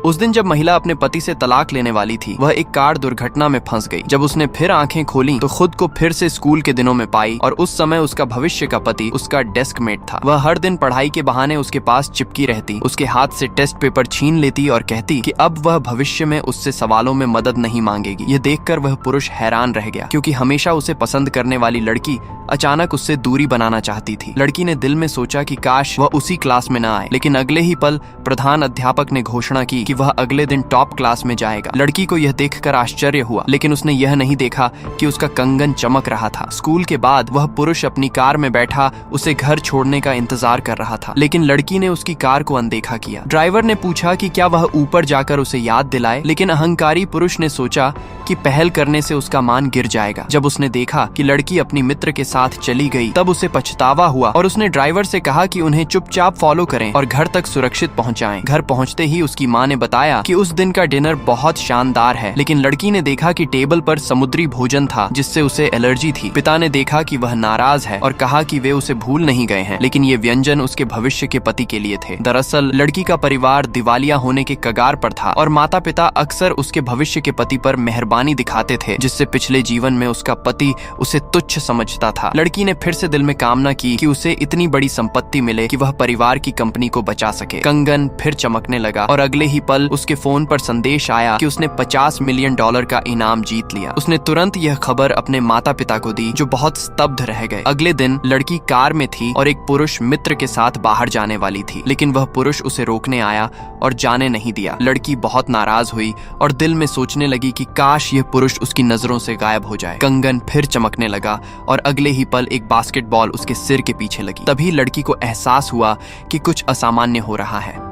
उस दिन जब महिला अपने पति से तलाक लेने वाली थी, वह एक कार दुर्घटना में फंस गई। जब उसने फिर आंखें खोली तो खुद को फिर से स्कूल के दिनों में पाई और उस समय उसका भविष्य का पति उसका डेस्क मेट था। वह हर दिन पढ़ाई के बहाने उसके पास चिपकी रहती, उसके हाथ से टेस्ट पेपर छीन लेती और कहती कि अब वह भविष्य में उससे सवालों में मदद नहीं मांगेगी। ये देखकर वह पुरुष हैरान रह गया, क्योंकि हमेशा उसे पसंद करने वाली लड़की अचानक उससे दूरी बनाना चाहती थी। लड़की ने दिल में सोचा कि काश वह उसी क्लास में न आए, लेकिन अगले ही पल प्रधान अध्यापक ने घोषणा की कि वह अगले दिन टॉप क्लास में जाएगा। लड़की को यह देखकर आश्चर्य हुआ, लेकिन उसने यह नहीं देखा कि उसका कंगन चमक रहा था। स्कूल के बाद वह पुरुष अपनी कार में बैठा उसे घर छोड़ने का इंतजार कर रहा था, लेकिन लड़की ने उसकी कार को अनदेखा किया। ड्राइवर ने पूछा कि क्या वह ऊपर जाकर उसे याद दिलाए, लेकिन अहंकारी पुरुष ने सोचा कि पहल करने से उसका मान गिर जाएगा। जब उसने देखा कि लड़की अपनी मित्र के साथ चली गई, तब उसे पछतावा हुआ और उसने ड्राइवर से कहा कि उन्हें चुपचाप फॉलो करें और घर तक सुरक्षित पहुंचाएं। घर पहुंचते ही उसकी मां ने बताया कि उस दिन का डिनर बहुत शानदार है, लेकिन लड़की ने देखा कि टेबल पर समुद्री भोजन था जिससे उसे एलर्जी थी। पिता ने देखा कि वह नाराज है और कहा कि वे उसे भूल नहीं गए हैं, लेकिन ये व्यंजन उसके भविष्य के पति के लिए थे। दरअसल लड़की का परिवार दिवालिया होने के कगार पर था और माता पिता अक्सर उसके भविष्य के पति पर मेहरबानी दिखाते थे, जिससे पिछले जीवन में उसका पति उसे तुच्छ समझता था। लड़की ने फिर से दिल में कामना की कि उसे इतनी बड़ी संपत्ति मिले कि वह परिवार की कंपनी को बचा सके। कंगन फिर चमकने लगा और अगले ही पल उसके फोन पर संदेश आया कि उसने $50 मिलियन का इनाम जीत लिया। उसने तुरंत यह खबर अपने माता पिता को दी, जो बहुत स्तब्ध रह गए। अगले दिन लड़की कार में थी और एक पुरुष मित्र के साथ बाहर जाने वाली थी, लेकिन वह पुरुष उसे रोकने आया और जाने नहीं दिया। लड़की बहुत नाराज हुई और दिल में सोचने लगी कि काश यह पुरुष उसकी नजरों से गायब हो जाए। कंगन फिर चमकने लगा और अगले ही पल एक बास्केटबॉल उसके सिर के पीछे लगी। तभी लड़की को एहसास हुआ कि कुछ असामान्य हो रहा है।